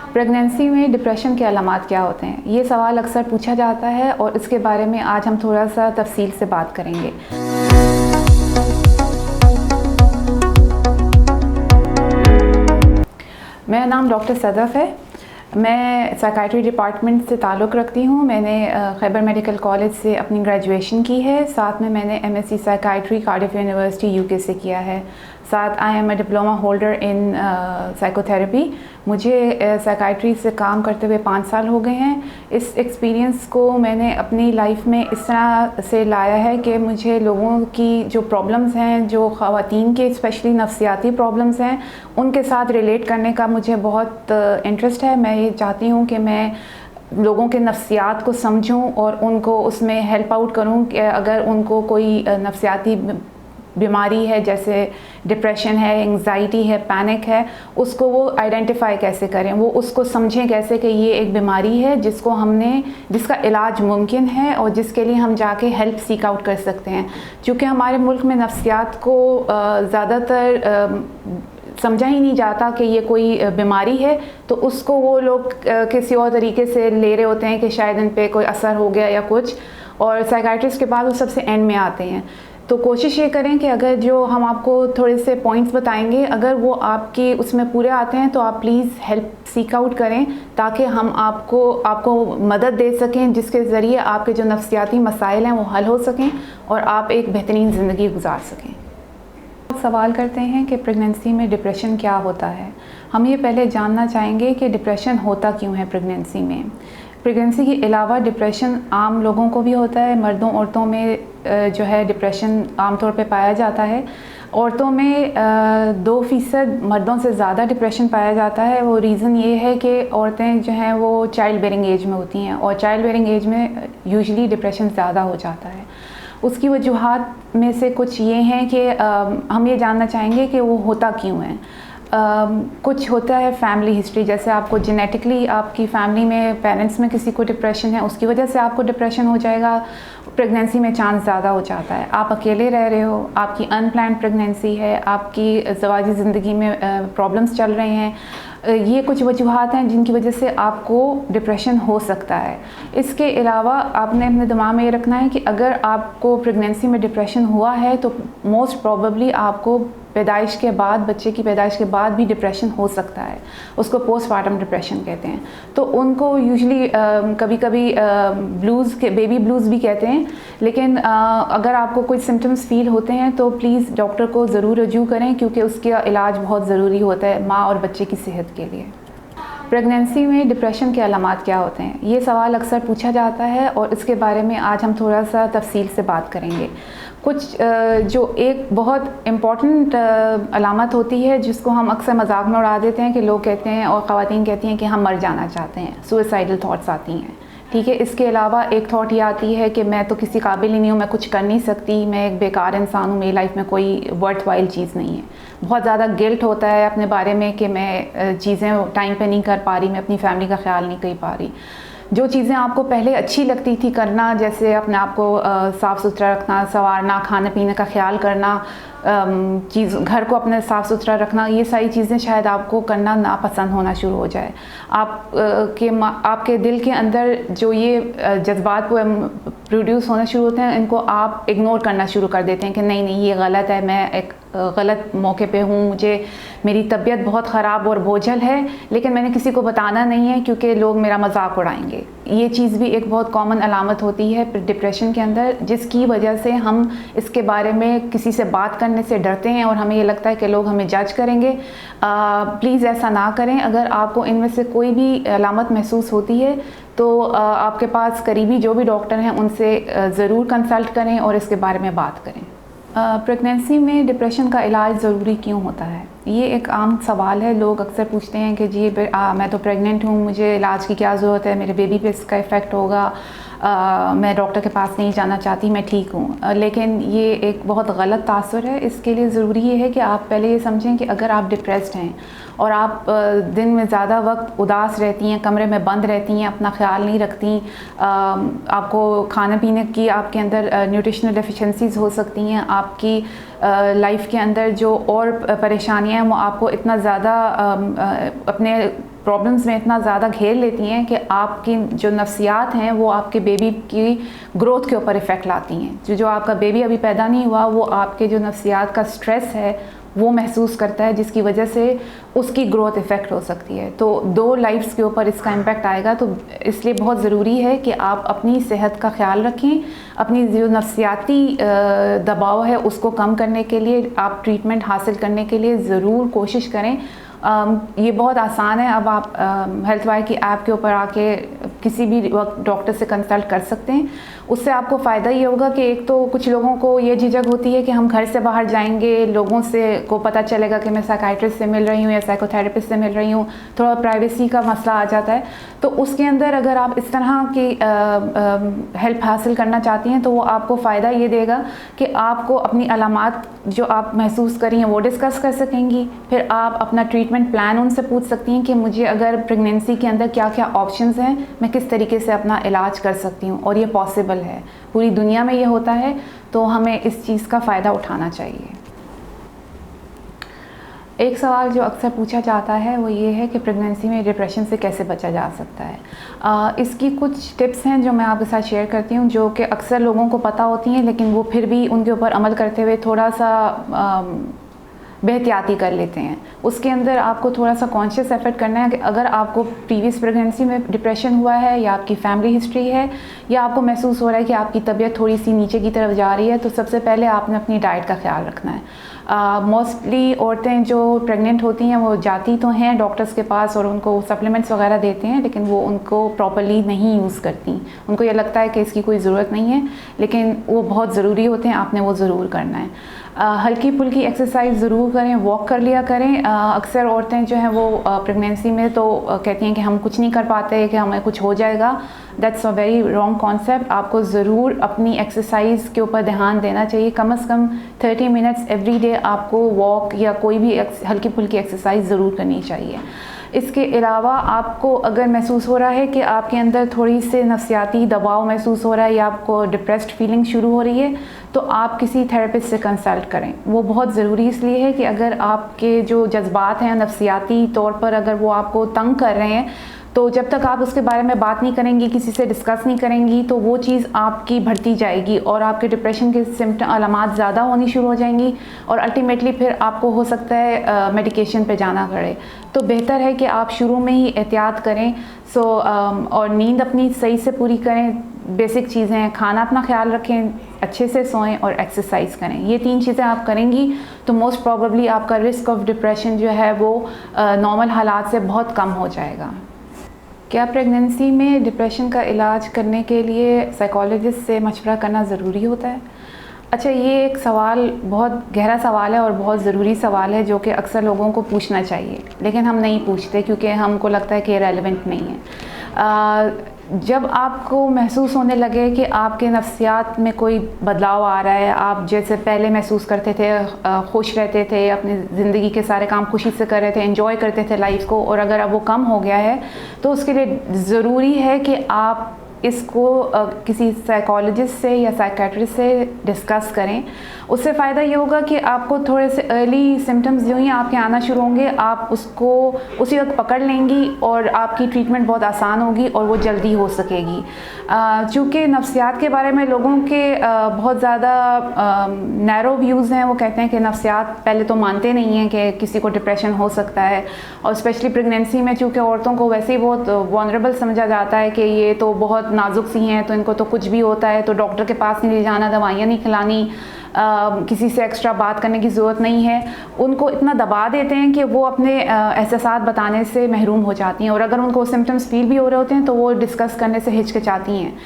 Pregnancy में depression के अलामात क्या होते हैं? ये सवाल अक्सर पूछा जाता है और इसके बारे में आज हम थोड़ा सा तफसील से बात करेंगे। मेरा नाम डॉक्टर सदफ है। मैं साइकाइट्री डिपार्टमेंट से ताल्लुक़ रखती हूँ। मैंने खैबर मेडिकल कॉलेज से अपनी ग्रेजुएशन की है। साथ में मैंने MSc psychiatry Cardiff University UK से किया है। साथ I am a diploma holder in psychotherapy. मुझे साइकाइट्री से काम करते हुए 5 साल हो गए हैं। इस एक्सपीरियंस को मैंने अपनी लाइफ में इस तरह से लाया है कि मुझे लोगों की जो प्रॉब्लम्स हैं, जो ख़वातीन के स्पेशली नफ्सियाती प्रॉब्लम्स हैं, उनके साथ रिलेट करने का मुझे बहुत इंटरेस्ट है। मैं ये चाहती हूँ कि मैं लोगों के नफ्सियात को समझूं और उनको उसमें हेल्प आउट करूं कि अगर उनको कोई नफ्सियाती बीमारी है, जैसे डिप्रेशन है, एंग्जाइटी है, पैनिक है, उसको वो आइडेंटिफाई कैसे करें, वो उसको समझें कैसे कि ये एक बीमारी है जिसका इलाज मुमकिन है और जिसके लिए हम जाके हेल्प सीक आउट कर सकते हैं। क्योंकि हमारे मुल्क में नफ्सियात को ज़्यादातर समझा ही नहीं जाता कि ये कोई बीमारी है, तो उसको वो लोग किसी और तरीके से ले रहे होते हैं कि शायद इन पे कोई असर हो गया या कुछ, और साइकाइट्रिस्ट के बाद वो सबसे एंड में आते हैं। तो कोशिश ये करें कि अगर जो हम आपको थोड़े से पॉइंट्स बताएंगे, अगर वो आपके उसमें पूरे आते हैं तो आप प्लीज़ हेल्प सीक आउट करें, ताकि हम आपको मदद दे सकें, जिसके ज़रिए आपके जो नफ्सियाती मसाइल हैं वो हल हो सकें और आप एक बेहतरीन ज़िंदगी गुजार सकें। सवाल करते हैं कि प्रेगनेंसी में डिप्रेशन क्या होता है। हम ये पहले जानना चाहेंगे कि डिप्रेशन होता क्यों है प्रेगनेंसी में। प्रेगनेंसी के अलावा डिप्रेशन आम लोगों को भी होता है। मर्दों औरतों में जो है डिप्रेशन आमतौर पे पाया जाता है। औरतों में 2% मर्दों से ज़्यादा डिप्रेशन पाया जाता है। वो रीज़न ये है कि औरतें जो हैं वो चाइल्ड बेयरिंग एज में होती हैं और चाइल्ड बेयरिंग एज में यूजुअली डिप्रेशन ज़्यादा हो जाता है। उसकी वजूहात में से कुछ ये हैं कि हम ये जानना चाहेंगे कि वो होता क्यों है। कुछ होता है फैमिली हिस्ट्री, जैसे आपको जेनेटिकली आपकी फैमिली में पेरेंट्स में किसी को डिप्रेशन है, उसकी वजह से आपको डिप्रेशन हो जाएगा। प्रेगनेंसी में चांस ज़्यादा हो जाता है। आप अकेले रह रहे हो, आपकी अनप्लान्ड प्रेगनेंसी है, आपकी ज़वाजी ज़िंदगी में प्रॉब्लम्स चल रहे हैं, ये कुछ वजूहात हैं जिनकी वजह से आपको डिप्रेशन हो सकता है। इसके अलावा आपने अपने दिमाग में ये रखना है कि अगर आपको प्रेगनेंसी में डिप्रेशन हुआ है तो मोस्ट प्रोबेबली आपको पैदाइश के बाद, बच्चे की पैदाइश के बाद भी डिप्रेशन हो सकता है। उसको पोस्टपार्टम डिप्रेशन कहते हैं। तो उनको यूजुअली कभी कभी बेबी ब्लूज़ भी कहते हैं। लेकिन अगर आपको कोई सिम्टम्स फील होते हैं तो प्लीज़ डॉक्टर को ज़रूर रजू करें, क्योंकि उसका इलाज बहुत ज़रूरी होता है माँ और बच्चे की सेहत के लिए। प्रेगनेंसी में डिप्रेशन के अलामात क्या होते हैं? ये सवाल अक्सर पूछा जाता है और इसके बारे में आज हम थोड़ा सा तफसील से बात करेंगे। कुछ जो एक बहुत इम्पॉर्टेंट अलामत होती है, जिसको हम अक्सर मजाक में उड़ा देते हैं कि लोग कहते हैं और ख़वातीन कहती हैं कि हम मर जाना चाहते हैं, सुसाइडल थाट्स आती हैं। ठीक है, इसके अलावा एक थॉट ये आती है कि मैं तो किसी काबिल ही नहीं हूँ, मैं कुछ कर नहीं सकती, मैं एक बेकार इंसान हूँ, मेरी लाइफ में कोई वर्थवाइल चीज़ नहीं है। बहुत ज़्यादा गिल्ट होता है अपने बारे में कि मैं चीज़ें टाइम पे नहीं कर पा रही, मैं अपनी फैमिली का ख्याल नहीं कर पा रही। जो चीज़ें आपको पहले अच्छी लगती थी करना, जैसे अपने आप को साफ़ सुथरा रखना, संवारना, खाने पीने का ख्याल करना, घर को अपने साफ़ सुथरा रखना, ये सारी चीज़ें शायद आपको करना नापसंद होना शुरू हो जाए। आपके दिल के अंदर जो ये जज्बात प्रोड्यूस होना शुरू होते हैं, इनको आप इग्नोर करना शुरू कर देते हैं कि नहीं ये गलत है, मैं एक गलत मौके पे हूँ, मेरी तबीयत बहुत ख़राब और बोझल है, लेकिन मैंने किसी को बताना नहीं है क्योंकि लोग मेरा मजाक उड़ाएंगे। ये चीज़ भी एक बहुत कॉमन अलामत होती है डिप्रेशन के अंदर, जिसकी वजह से हम इसके बारे में किसी से बात करने से डरते हैं और हमें ये लगता है कि लोग हमें जज करेंगे। प्लीज़ ऐसा ना करें। अगर आपको इनमें से कोई भी अलामत महसूस होती है तो आपके पास करीबी जो भी डॉक्टर हैं उनसे ज़रूर कंसल्ट करें और इसके बारे में बात करें। प्रेगनेंसी में डिप्रेशन का इलाज ज़रूरी क्यों होता है? ये एक आम सवाल है। लोग अक्सर पूछते हैं कि जी मैं तो प्रेग्नेंट हूँ, मुझे इलाज की क्या ज़रूरत है, मेरे बेबी पे इसका इफ़ेक्ट होगा, मैं डॉक्टर के पास नहीं जाना चाहती, मैं ठीक हूँ। लेकिन ये एक बहुत गलत तासुर है। इसके लिए ज़रूरी ये है कि आप पहले ये समझें कि अगर आप डिप्रेस्ड हैं और आप दिन में ज़्यादा वक्त उदास रहती हैं, कमरे में बंद रहती हैं, अपना ख्याल नहीं रखती, आपको खाने पीने की आपके अंदर न्यूट्रिशनल डेफिशिएंसीज़ हो सकती हैं, आपकी लाइफ के अंदर जो और परेशानियाँ हैं वो आपको इतना ज़्यादा अपने प्रॉब्लम्स में इतना ज़्यादा घेर लेती हैं कि आपकी जो नफ्सियात हैं वो आपके बेबी की ग्रोथ के ऊपर इफ़ेक्ट लाती हैं। जो आपका बेबी अभी पैदा नहीं हुआ वो आपके जो नफ्सियात का स्ट्रेस है वो महसूस करता है, जिसकी वजह से उसकी ग्रोथ इफ़ेक्ट हो सकती है। तो 2 लाइफ्स के ऊपर इसका इम्पैक्ट आएगा। तो इसलिए बहुत ज़रूरी है कि आप अपनी सेहत का ख्याल रखें। अपनी जो नफ्सियाती दबाव है उसको कम करने के लिए आप ट्रीटमेंट हासिल करने के लिए ज़रूर कोशिश करें। ये बहुत आसान है। अब आप हेल्थ वाई की ऐप के ऊपर आके किसी भी वक्त डॉक्टर से कंसल्ट कर सकते हैं। उससे आपको फ़ायदा ये होगा कि एक तो कुछ लोगों को ये झिझक होती है कि हम घर से बाहर जाएंगे, लोगों से को पता चलेगा कि मैं साइकाइट्रिस्ट से मिल रही हूँ या साइकोथेरेपिस्ट से मिल रही हूँ, थोड़ा प्राइवेसी का मसला आ जाता है। तो उसके अंदर अगर आप इस तरह की हेल्प हासिल करना चाहती हैं तो वो आपको फ़ायदा ये देगा कि आपको अपनी अलामात जो आप महसूस कर रही हैं वो डिस्कस कर सकेंगी। फिर आप अपना ट्रीटमेंट प्लान उनसे पूछ सकती हैं कि मुझे अगर प्रेगनेंसी के अंदर क्या क्या ऑप्शंस हैं, मैं किस तरीके से अपना इलाज कर सकती हूँ, और ये पॉसिबल है। पूरी दुनिया में ये होता है, तो हमें इस चीज़ का फ़ायदा उठाना चाहिए। एक सवाल जो अक्सर पूछा जाता है वो ये है कि प्रेगनेंसी में डिप्रेशन से कैसे बचा जा सकता है। इसकी कुछ टिप्स हैं जो मैं आपके साथ शेयर करती हूँ, जो कि अक्सर लोगों को पता होती हैं लेकिन वो फिर भी उनके ऊपर अमल करते हुए थोड़ा सा बेहतियाती कर लेते हैं। उसके अंदर आपको थोड़ा सा कॉन्शियस एफर्ट करना है कि अगर आपको प्रीवियस प्रेगनेंसी में डिप्रेशन हुआ है या आपकी फैमिली हिस्ट्री है या आपको महसूस हो रहा है कि आपकी तबीयत थोड़ी सी नीचे की तरफ जा रही है, तो सबसे पहले आपने अपनी डाइट का ख्याल रखना है। मोस्टली औरतें जो प्रेग्नेंट होती हैं वो जाती तो हैं डॉक्टर्स के पास और उनको सप्लीमेंट्स वगैरह देते हैं, लेकिन वो उनको प्रॉपर्ली नहीं यूज़ करती। उनको ये लगता है कि इसकी कोई ज़रूरत नहीं है, लेकिन वो बहुत ज़रूरी होते हैं, आपने वो ज़रूर करना है। हल्की फुल्की एक्सरसाइज ज़रूर करें, वॉक कर लिया करें। अक्सर औरतें जो हैं वो प्रेगनेंसी में तो कहती हैं कि हम कुछ नहीं कर पाते, कि हमें कुछ हो जाएगा। That's a very wrong concept. आपको ज़रूर अपनी एक्सरसाइज के ऊपर ध्यान देना चाहिए। कम से कम 30 मिनट्स एवरी डे आपको वॉक या कोई भी हल्की फुल्की एक्सरसाइज ज़रूर करनी चाहिए। इसके अलावा आपको अगर महसूस हो रहा है कि आपके अंदर थोड़ी से नफ्सियाती दबाव महसूस हो रहा है या आपको डिप्रेस्ड फीलिंग शुरू हो रही है, तो आप किसी थेरेपिस्ट से कंसल्ट करें। वो बहुत ज़रूरी इसलिए है कि अगर आपके जो जज्बात हैं नफ्सियाती तौर पर अगर वो आपको तंग कर रहे हैं, तो जब तक आप उसके बारे में बात नहीं करेंगी, किसी से डिस्कस नहीं करेंगी, तो वो चीज़ आपकी बढ़ती जाएगी और आपके डिप्रेशन के सिम्टम अलामात ज़्यादा होनी शुरू हो जाएंगी और अल्टीमेटली फिर आपको हो सकता है मेडिकेशन पे जाना पड़े। तो बेहतर है कि आप शुरू में ही एहतियात करें। और नींद अपनी सही से पूरी करें। बेसिक चीज़ें हैं, खाना अपना ख्याल रखें, अच्छे से सोएं और एक्सरसाइज करें। ये 3 चीज़ें आप करेंगी तो मोस्ट प्रॉबेबली आपका रिस्क ऑफ डिप्रेशन जो है वो नॉर्मल हालात से बहुत कम हो जाएगा। क्या प्रेगनेंसी में डिप्रेशन का इलाज करने के लिए साइकोलॉजिस्ट से मशवरा करना ज़रूरी होता है? अच्छा, ये एक सवाल बहुत गहरा सवाल है और बहुत ज़रूरी सवाल है जो कि अक्सर लोगों को पूछना चाहिए, लेकिन हम नहीं पूछते क्योंकि हमको लगता है कि ये रेलेवेंट नहीं है। जब आपको महसूस होने लगे कि आपके नफ्सियात में कोई बदलाव आ रहा है, आप जैसे पहले महसूस करते थे, खुश रहते थे, अपनी ज़िंदगी के सारे काम खुशी से कर रहे थे, एंजॉय करते थे लाइफ को, और अगर अब वो कम हो गया है तो उसके लिए ज़रूरी है कि आप इसको किसी साइकोलॉजिस्ट से या साइकेट्रिस्ट से डिस्कस करें। उससे फ़ायदा ये होगा कि आपको थोड़े से अर्ली सिम्टम्स जो ही आपके आना शुरू होंगे, आप उसको उसी वक्त पकड़ लेंगी और आपकी ट्रीटमेंट बहुत आसान होगी और वो जल्दी हो सकेगी। चूँकि नफ्सियात के बारे में लोगों के बहुत ज़्यादा नैरो व्यूज़ हैं। वो कहते हैं कि नफ्सियात पहले तो मानते नहीं हैं कि किसी को डिप्रेशन हो सकता है, और स्पेशली प्रेगनेंसी में चूँकि औरतों को वैसे ही बहुत वनरेबल समझा जाता है कि ये तो बहुत नाजुक सी हैं, तो इनको तो कुछ भी होता है, तो डॉक्टर के पास नहीं ले जाना, दवाइयाँ नहीं खिलानी, किसी से एक्स्ट्रा बात करने की ज़रूरत नहीं है। उनको इतना दबा देते हैं कि वो अपने एहसासात बताने से महरूम हो जाती हैं, और अगर उनको सिम्टम्स फील भी हो रहे होते हैं तो वो डिस्कस करने से हिचकिचाती हैं।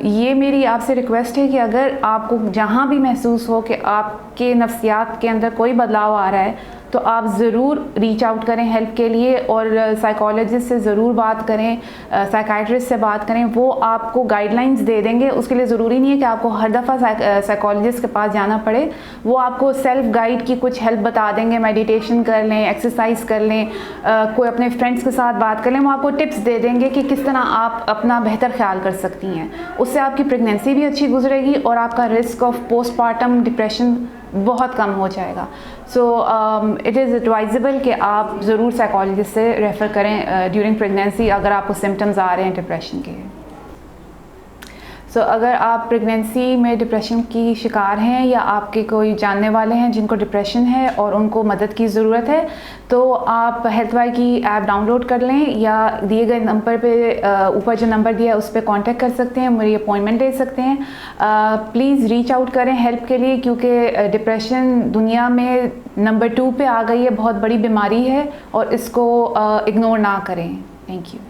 ये मेरी आपसे रिक्वेस्ट है कि अगर आपको जहाँ भी महसूस हो कि आपके नफ्सियात के अंदर कोई बदलाव आ रहा है, तो आप ज़रूर रीच आउट करें हेल्प के लिए, और साइकोलॉजिस्ट से ज़रूर बात करें, साइकाइट्रिस्ट से बात करें। वो आपको गाइडलाइंस दे देंगे। उसके लिए ज़रूरी नहीं है कि आपको हर दफ़ा साइकोलॉजिस्ट के पास जाना पड़े। वो आपको सेल्फ गाइड की कुछ हेल्प बता देंगे, मेडिटेशन कर लें, एक्सरसाइज कर लें, कोई अपने फ्रेंड्स के साथ बात कर लें। वो आपको टिप्स दे देंगे कि किस तरह आप अपना बेहतर ख्याल कर सकती हैं। उससे आपकी प्रेगनेंसी भी अच्छी गुजरेगी और आपका रिस्क ऑफ पोस्टपार्टम डिप्रेशन बहुत कम हो जाएगा। सो इट इज़ एडवाइजेबल कि आप ज़रूर साइकोलॉजिस्ट से रेफ़र करें ड्यूरिंग प्रेगनेंसी अगर आपको सिम्टम्स आ रहे हैं डिप्रेशन के। अगर आप प्रेगनेंसी में डिप्रेशन की शिकार हैं या आपके कोई जानने वाले हैं जिनको डिप्रेशन है और उनको मदद की ज़रूरत है, तो आप हेल्थवाई की ऐप डाउनलोड कर लें या दिए गए नंबर पे ऊपर जो नंबर दिया है उस पर कांटेक्ट कर सकते हैं, मेरी अपॉइंटमेंट ले सकते हैं। प्लीज़ रीच आउट करें हेल्प के लिए, क्योंकि डिप्रेशन दुनिया में नंबर 2 पे आ गई है, बहुत बड़ी बीमारी है और इसको इग्नोर ना करें। Thank you.